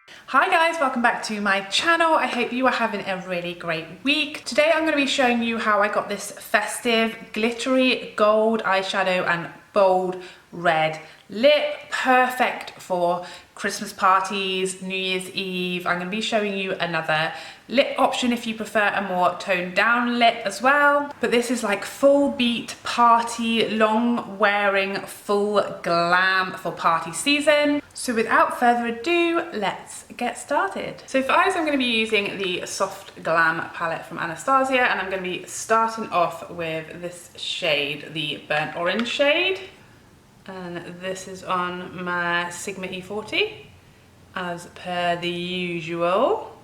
Hi guys, welcome back to my channel. I hope you are having a really great week. Today I'm going to be showing you how I got this festive glittery gold eyeshadow and bold red lip. Perfect for Christmas parties, New Year's Eve. I'm going to be showing you another lip option if you prefer a more toned down lip as well. But this is like full beat party, long wearing, full glam for party season. So without further ado, let's get started. So for eyes, I'm going to be using the Soft Glam palette from Anastasia, and I'm going to be starting off with this shade, the burnt orange shade. And this is on my Sigma E40, as per the usual.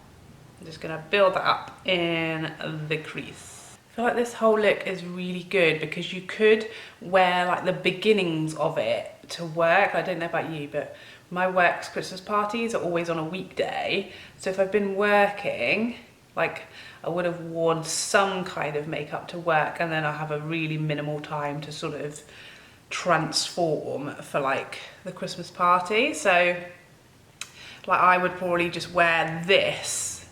I'm just going to build that up in the crease. I feel like this whole look is really good because you could wear like the beginnings of it to work. I don't know about you, but my work's Christmas parties are always on a weekday. So if I've been working, like I would have worn some kind of makeup to work, and then I'll have a really minimal time to sort of transform for like the Christmas party. So like I would probably just wear this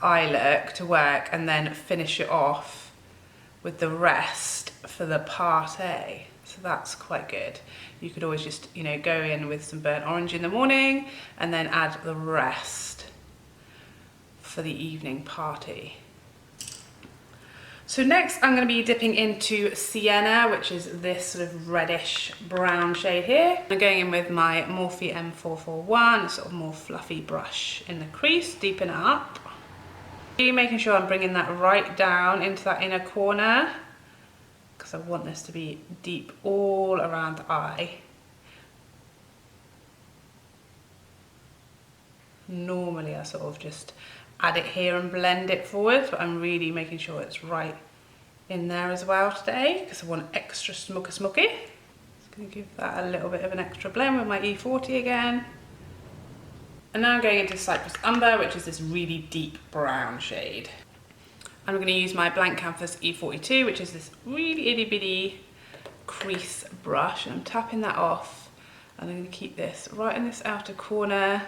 eye look to work and then finish it off with the rest for the party. So that's quite good. You could always just, you know, go in with some burnt orange in the morning and then add the rest for the evening party. So next I'm going to be dipping into Sienna, which is this sort of reddish brown shade here. I'm going in with my Morphe M441, sort of more fluffy brush in the crease, deepen it up. Making sure I'm bringing that right down into that inner corner, because I want this to be deep all around the eye. Normally I sort of just add it here and blend it forward, but I'm really making sure it's right in there as well today because I want extra smoky. Just going to give that a little bit of an extra blend with my E40 again. And now I'm going into Cypress Umber, which is this really deep brown shade. I'm going to use my Blank Canvas E42, which is this really itty bitty crease brush, and I'm tapping that off, and I'm going to keep this right in this outer corner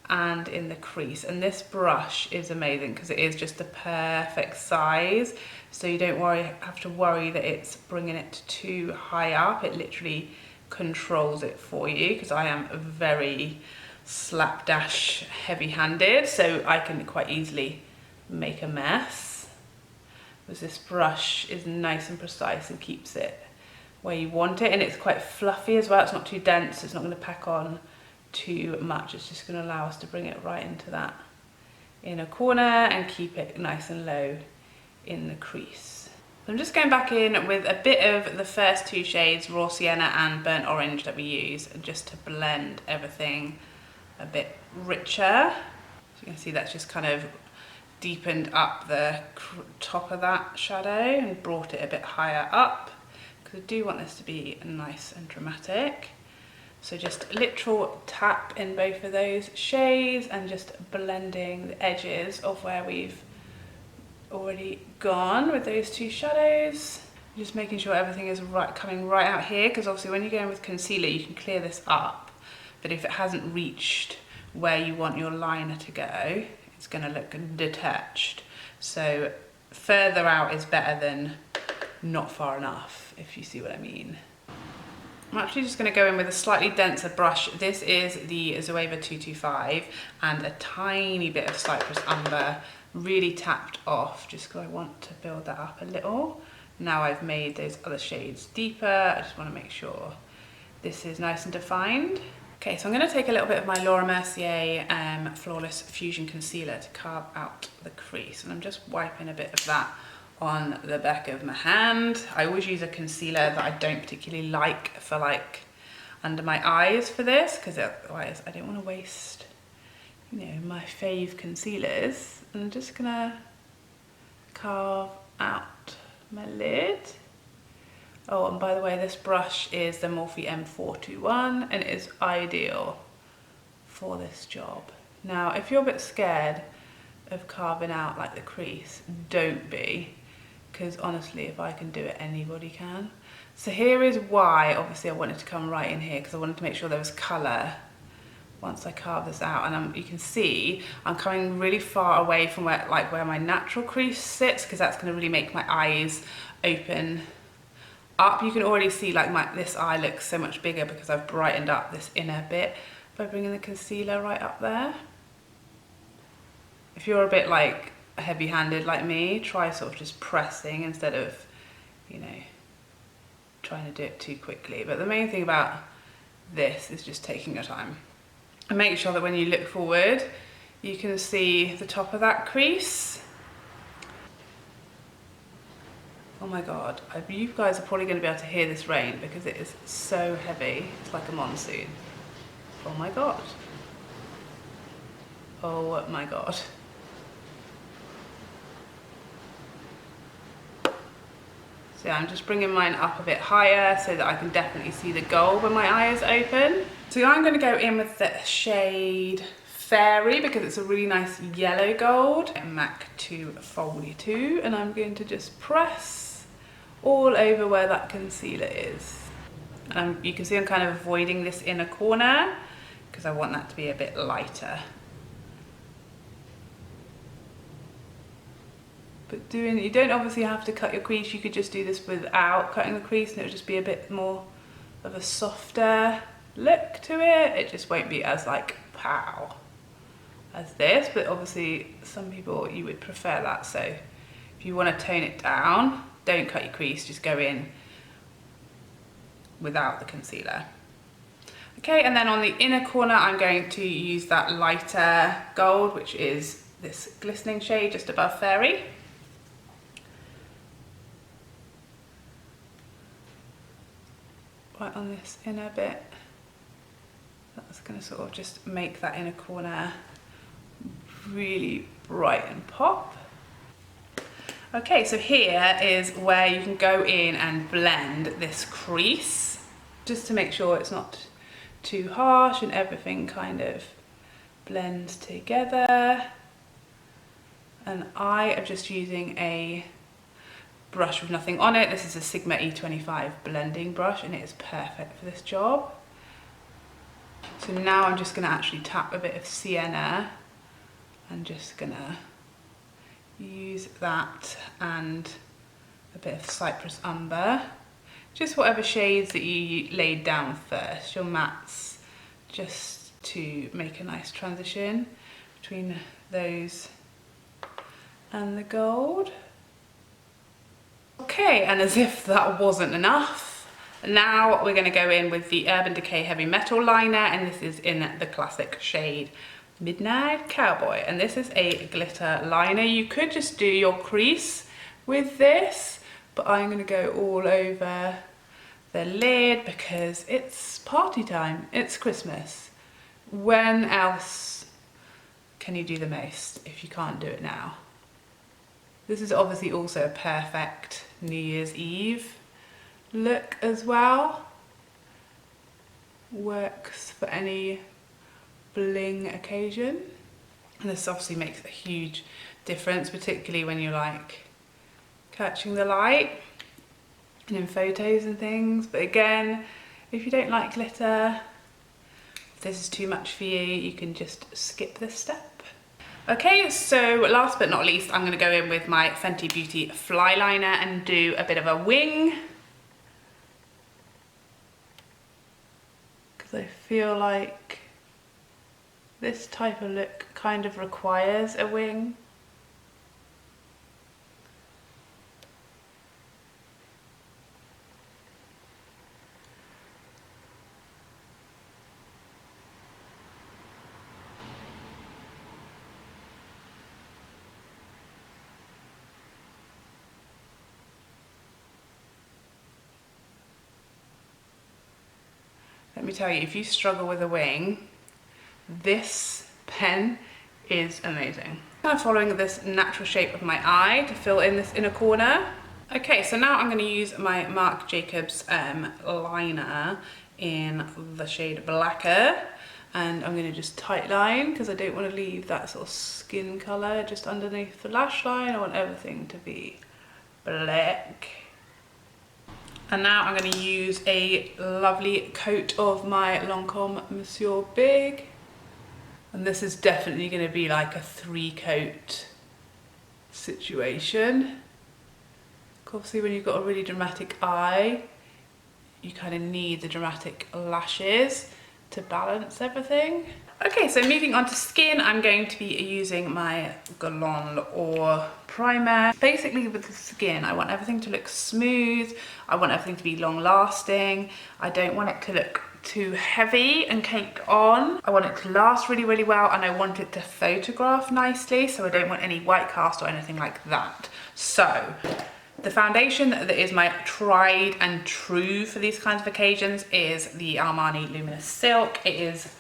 and in the crease. And this brush is amazing because it is just the perfect size, so you don't have to worry that it's bringing it too high up. It literally controls it for you, because I am very slapdash heavy-handed, so I can quite easily make a mess. Because this brush is nice and precise and keeps it where you want it, and it's quite fluffy as well. It's not too dense, it's not going to pack on too much. It's just going to allow us to bring it right into that inner corner and keep it nice and low in the crease. I'm just going back in with a bit of the first two shades, Raw Sienna and Burnt Orange, that we use, just to blend everything a bit richer. So you can see that's just kind of deepened up the top of that shadow and brought it a bit higher up, because I do want this to be nice and dramatic. So just a literal tap in both of those shades and just blending the edges of where we've already gone with those two shadows. Just making sure everything is coming right out here, because obviously when you go in with concealer you can clear this up, but if it hasn't reached where you want your liner to go, it's going to look detached. So further out is better than not far enough, if you see what I mean. I'm actually just going to go in with a slightly denser brush. This is the Zoeva 225 and a tiny bit of Cypress Umber, really tapped off, just because I want to build that up a little. Now I've made those other shades deeper, I just want to make sure this is nice and defined. Okay, so I'm going to take a little bit of my Laura Mercier Flawless Fusion Concealer to carve out the crease, and I'm just wiping a bit of that on the back of my hand. I always use a concealer that I don't particularly like for like under my eyes for this, because otherwise I don't want to waste, you know, my fave concealers. And I'm just gonna carve out my lid. Oh, and by the way, this brush is the Morphe M421 and it is ideal for this job. Now, if you're a bit scared of carving out like the crease, don't be, because honestly, if I can do it, anybody can. So here is why, obviously I wanted to come right in here, because I wanted to make sure there was colour once I carve this out. And you can see I'm coming really far away from where my natural crease sits, because that's going to really make my eyes open up. You can already see like this eye looks so much bigger because I've brightened up this inner bit by bringing the concealer right up there. If you're a bit like heavy-handed like me, try sort of just pressing instead of, you know, trying to do it too quickly. But the main thing about this is just taking your time. And make sure that when you look forward, you can see the top of that crease. Oh my God, you guys are probably going to be able to hear this rain because it is so heavy. It's like a monsoon. Oh my God. Oh my God. So I'm just bringing mine up a bit higher so that I can definitely see the gold when my eye is open. So I'm going to go in with the shade Fairy because it's a really nice yellow gold. MAC 242, and I'm going to just press all over where that concealer is. You can see I'm kind of avoiding this inner corner because I want that to be a bit lighter. But you don't obviously have to cut your crease. You could just do this without cutting the crease and it would just be a bit more of a softer look to it. It just won't be as like pow as this, but obviously some people, you would prefer that. So if you want to tone it down, don't cut your crease, just go in without the concealer. Okay, and then on the inner corner, I'm going to use that lighter gold, which is this glistening shade just above Fairy. Right on this inner bit. That's going to sort of just make that inner corner really bright and pop. Okay, so here is where you can go in and blend this crease, just to make sure it's not too harsh and everything kind of blends together. And I am just using a brush with nothing on it. This is a Sigma E25 blending brush and it is perfect for this job. So now I'm just going to actually tap a bit of sienna and just going to use that and a bit of Cypress Umber. Just whatever shades that you laid down first, your mattes, just to make a nice transition between those and the gold. Okay, and as if that wasn't enough, now we're going to go in with the Urban Decay Heavy Metal Liner, and this is in the classic shade Midnight Cowboy, and this is a glitter liner. You could just do your crease with this, but I'm going to go all over the lid because it's party time, it's Christmas. When else can you do the most if you can't do it now? This is obviously also a perfect New Year's Eve look as well. Works for any bling occasion. And this obviously makes a huge difference, particularly when you're like catching the light and in photos and things. But again, if you don't like glitter, if this is too much for you, you can just skip this step. Okay, so last but not least, I'm going to go in with my Fenty Beauty Flyliner and do a bit of a wing. Because I feel like this type of look kind of requires a wing. Let me tell you, if you struggle with a wing, this pen is amazing. Kind of following this natural shape of my eye to fill in this inner corner. Okay, so now I'm going to use my Marc Jacobs liner in the shade Blacquer, and I'm going to just tight line because I don't want to leave that sort of skin colour just underneath the lash line. I want everything to be black. And now I'm going to use a lovely coat of my Lancome Monsieur Big And this is definitely going to be like a 3-coat situation. Obviously when you've got a really dramatic eye, you kind of need the dramatic lashes to balance everything. Okay, so moving on to skin, I'm going to be using my Guerlain or primer. Basically with the skin, I want everything to look smooth. I want everything to be long lasting. I don't want it to look too heavy and caked on. I want it to last really, really well, and I want it to photograph nicely, so I don't want any white cast or anything like that. So the foundation that is my tried and true for these kinds of occasions is the Armani Luminous Silk. It is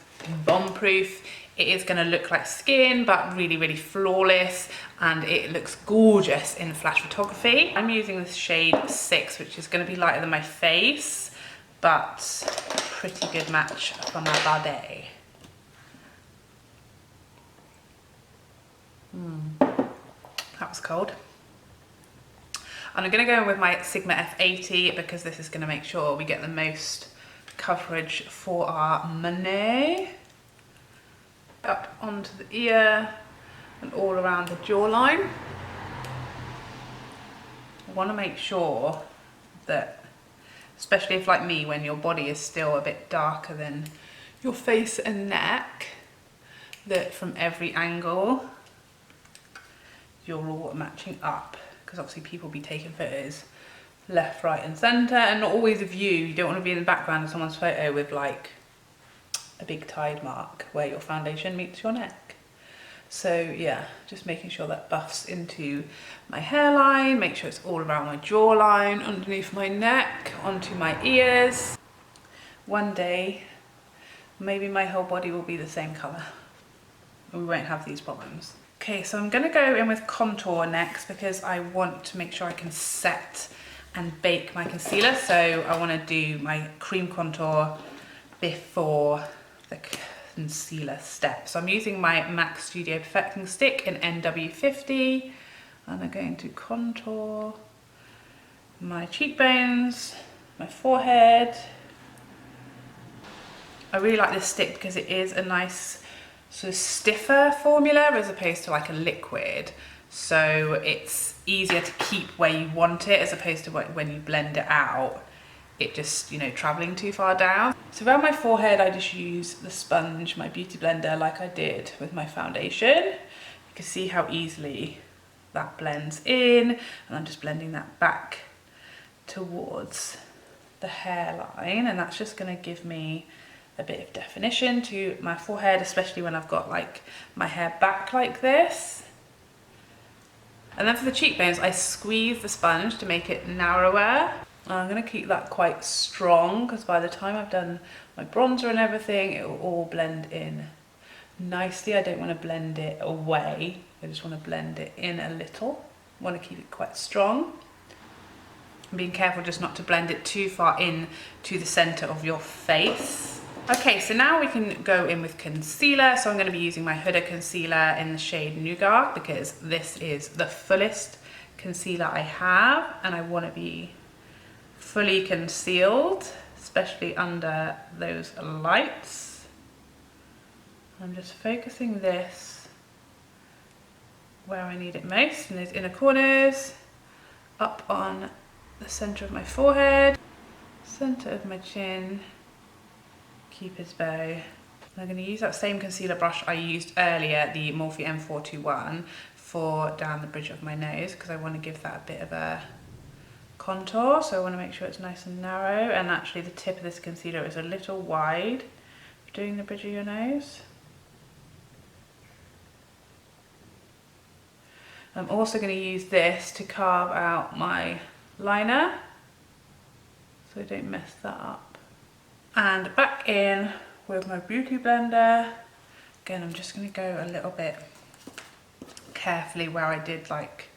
bomb-proof. It is going to look like skin, but really, really flawless, and it looks gorgeous in flash photography. I'm using this shade 6, which is going to be lighter than my face, but pretty good match for my body. That was cold. And I'm going to go in with my Sigma F80 because this is going to make sure we get the most coverage for our money. Up onto the ear and all around the jawline. I want to make sure that, especially if like me, when your body is still a bit darker than your face and neck, that from every angle you're all matching up. Because obviously people be taking photos left, right and centre, and not always of you. You don't want to be in the background of someone's photo with like a big tide mark where your foundation meets your neck. So yeah, just making sure that buffs into my hairline, make sure it's all around my jawline, underneath my neck, onto my ears. One day, maybe my whole body will be the same colour and we won't have these problems. Okay, so I'm going to go in with contour next because I want to make sure I can set and bake my concealer. So I want to do my cream contour before the concealer step. So I'm using my MAC Studio Perfecting Stick in NW50, and I'm going to contour my cheekbones, my forehead. I really like this stick because it is a nice sort of stiffer formula as opposed to like a liquid. So it's easier to keep where you want it as opposed to when you blend it out, it just, you know, traveling too far down. So around my forehead, I just use the sponge, my beauty blender, like I did with my foundation. You can see how easily that blends in, and I'm just blending that back towards the hairline, and that's just going to give me a bit of definition to my forehead, especially when I've got like my hair back like this. And then for the cheekbones, I squeeze the sponge to make it narrower. I'm going to keep that quite strong because by the time I've done my bronzer and everything, it will all blend in nicely. I don't want to blend it away, I just want to blend it in a little. I want to keep it quite strong. And being careful just not to blend it too far in to the centre of your face. Okay, so now we can go in with concealer. So I'm going to be using my Huda concealer in the shade Nougat because this is the fullest concealer I have, and I want to be fully concealed, especially under those lights. I'm just focusing this where I need it most, in those inner corners, up on the centre of my forehead, centre of my chin, Cupid's bow. I'm going to use that same concealer brush I used earlier, the Morphe M421, for down the bridge of my nose because I want to give that a bit of a contour. So I want to make sure it's nice and narrow, and actually the tip of this concealer is a little wide for doing the bridge of your nose. I'm also going to use this to carve out my liner so I don't mess that up. And back in with my beauty blender. Again, I'm just going to go a little bit carefully where I did like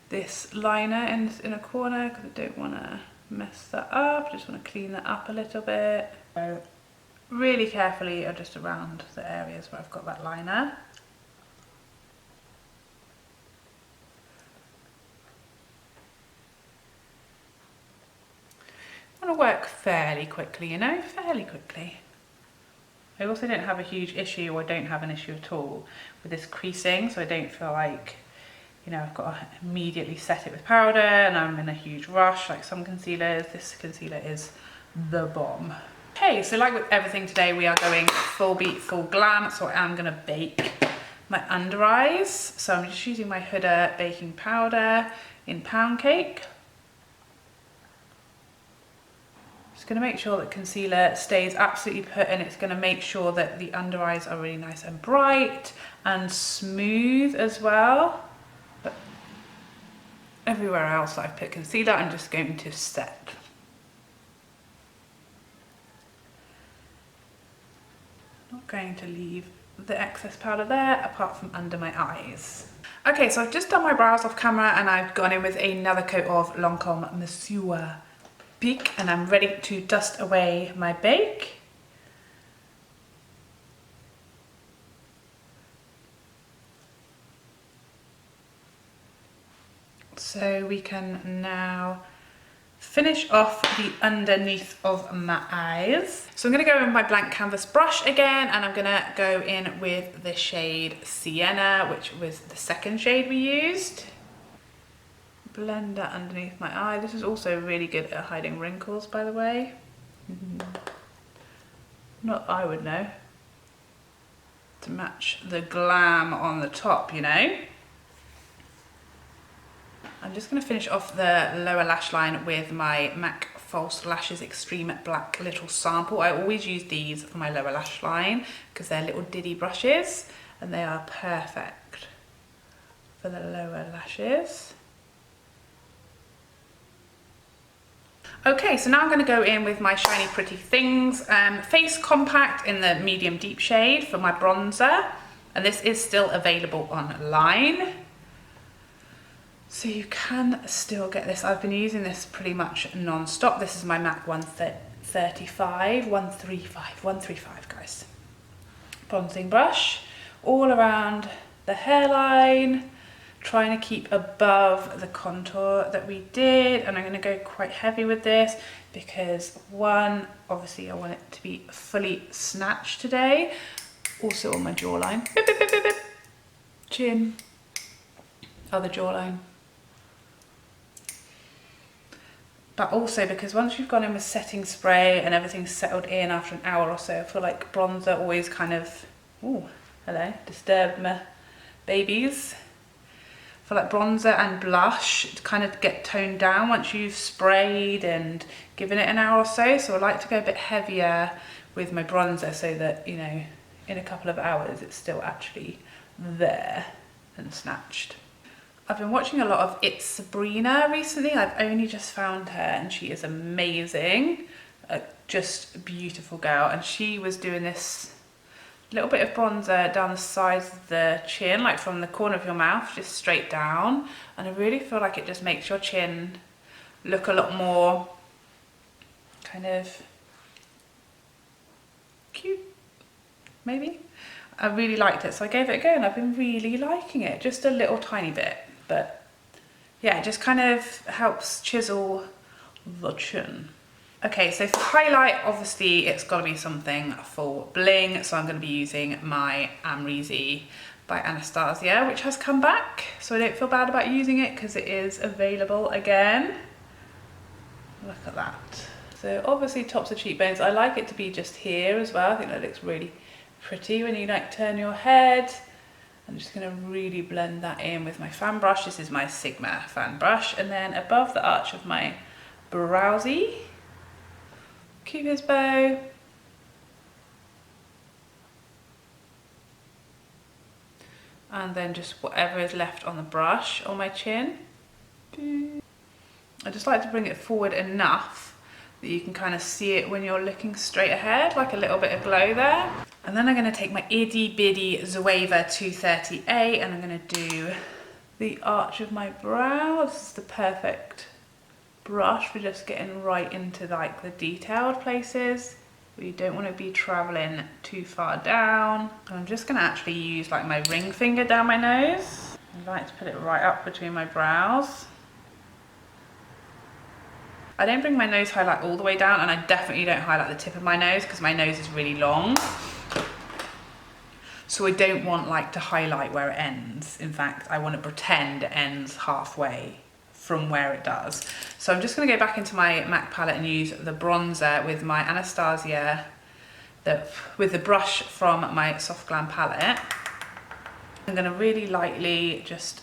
this liner in a corner because I don't want to mess that up. Just want to clean that up a little bit. So really carefully just around the areas where I've got that liner. I want to work fairly quickly, you know, fairly quickly. I also don't have a huge issue, or don't have an issue at all with this creasing, so I don't feel like, you know, I've got to immediately set it with powder and I'm in a huge rush like some concealers. This concealer is the bomb. Okay, so like with everything today, we are going full beat, full glam, so I am going to bake my under eyes. So I'm just using my Huda baking powder in pound cake. Just going to make sure that concealer stays absolutely put, and it's going to make sure that the under eyes are really nice and bright and smooth as well. But everywhere else that I've put concealer, I'm just going to set. Not going to leave the excess powder there, apart from under my eyes. Okay, so I've just done my brows off camera and I've gone in with another coat of Lancome Monsieur, and I'm ready to dust away my bake. So we can now finish off the underneath of my eyes. So I'm going to go in with my blank canvas brush again, and I'm going to go in with the shade Sienna, which was the second shade we used. Blend that underneath my eye. This is also really good at hiding wrinkles, by the way. Not I would know. To match the glam on the top, you know. I'm just going to finish off the lower lash line with my MAC False Lashes Extreme Black Little Sample. I always use these for my lower lash line because they're little diddy brushes and they are perfect for the lower lashes. Okay, so now I'm going to go in with my Shiny Pretty Things Face Compact in the medium deep shade for my bronzer, and this is still available online, so you can still get this. I've been using this pretty much non-stop. This is my MAC 135 guys. Bronzing brush all around the hairline, trying to keep above the contour that we did, and I'm going to go quite heavy with this because one, obviously I want it to be fully snatched today, also on my jawline, chin, other jawline, but also because once you've gone in with setting spray and everything's settled in after an hour or so, I feel like bronzer always kind of, ooh, hello, disturbed my babies. For like bronzer and blush to kind of get toned down once you've sprayed and given it an hour or so. So I like to go a bit heavier with my bronzer so that, you know, in a couple of hours it's still actually there and snatched. I've been watching a lot of It's Sabrina recently. I've only just found her and she is amazing. Just a beautiful girl. And she was doing this little bit of bronzer down the sides of the chin, like from the corner of your mouth, just straight down. And I really feel like it just makes your chin look a lot more kind of cute, maybe. I really liked it, so I gave it a go and I've been really liking it. Just a little tiny bit, but yeah, it just kind of helps chisel the chin. Okay, so for highlight, obviously it's got to be something full bling, so I'm going to be using my Amrezy by Anastasia, which has come back, so I don't feel bad about using it because it is available again. Look at that. So obviously tops of cheekbones, I like it to be just here as well. I think that looks really pretty when you like turn your head. I'm just going to really blend that in with my fan brush. This is my Sigma fan brush, and then above the arch of my browsy, Cupid's bow, and then just whatever is left on the brush on my chin. I just like to bring it forward enough that you can kind of see it when you're looking straight ahead, like a little bit of glow there. And then I'm going to take my itty bitty Zoeva 230A and I'm going to do the arch of my brow. This is the perfect brush for just getting right into like the detailed places where you don't want to be traveling too far down. And I'm just going to actually use like my ring finger down my nose. I like to put it right up between my brows. I don't bring my nose highlight all the way down, and I definitely don't highlight the tip of my nose because my nose is really long. So I don't want like to highlight where it ends. In fact, I want to pretend it ends halfway from where it does. So I'm just going to go back into my MAC palette and use the bronzer with my Anastasia, with the brush from my Soft Glam palette. I'm going to really lightly just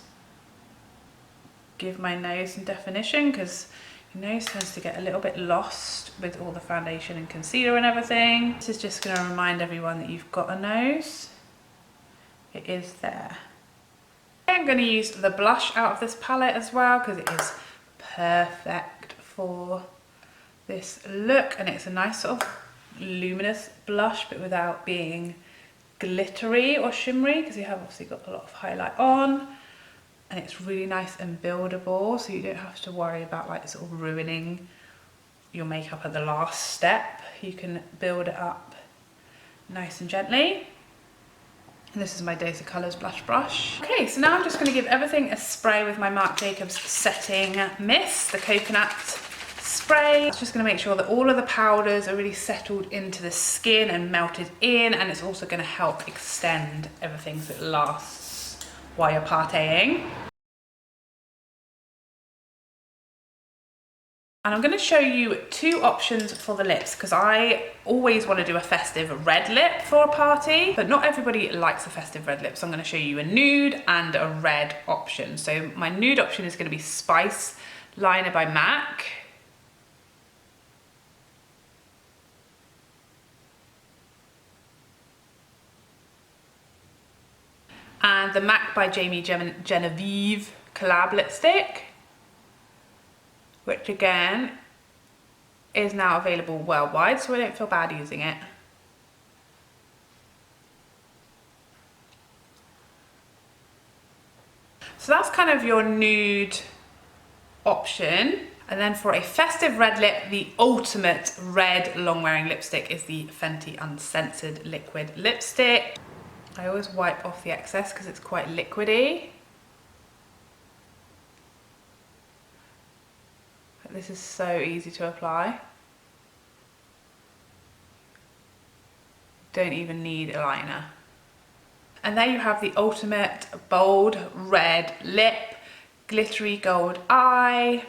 give my nose some definition, because your nose tends to get a little bit lost with all the foundation and concealer and everything. This is just going to remind everyone that you've got a nose. It is there. I'm going to use the blush out of this palette as well, because it is perfect for this look, and it's a nice sort of luminous blush but without being glittery or shimmery, because you have obviously got a lot of highlight on, and it's really nice and buildable, so you don't have to worry about like sort of ruining your makeup at the last step. You can build it up nice and gently. And this is my Days of Colours blush brush. Okay, so now I'm just going to give everything a spray with my Marc Jacobs Setting Mist, the coconut spray. It's just going to make sure that all of the powders are really settled into the skin and melted in, and it's also going to help extend everything so it lasts while you're partying. And I'm going to show you two options for the lips, because I always want to do a festive red lip for a party, but not everybody likes a festive red lip. So I'm going to show you a nude and a red option. So my nude option is going to be Spice Liner by MAC. And the MAC by Jamie Genevieve collab lipstick, which again is now available worldwide, so I don't feel bad using it. So that's kind of your nude option. And then for a festive red lip, the ultimate red long wearing lipstick is the Fenty Uncensored Liquid Lipstick. I always wipe off the excess because it's quite liquidy. This is so easy to apply. Don't even need a liner. And there you have the ultimate bold red lip, glittery gold eye.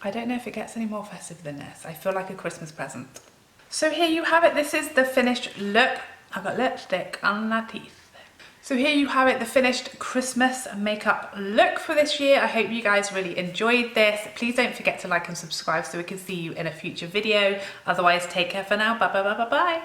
I don't know if it gets any more festive than this. I feel like a Christmas present. So here you have it. This is the finished look. I've got lipstick on my teeth. So here you have it, the finished Christmas makeup look for this year. I hope you guys really enjoyed this. Please don't forget to like and subscribe so we can see you in a future video. Otherwise, take care for now. Bye bye bye bye bye.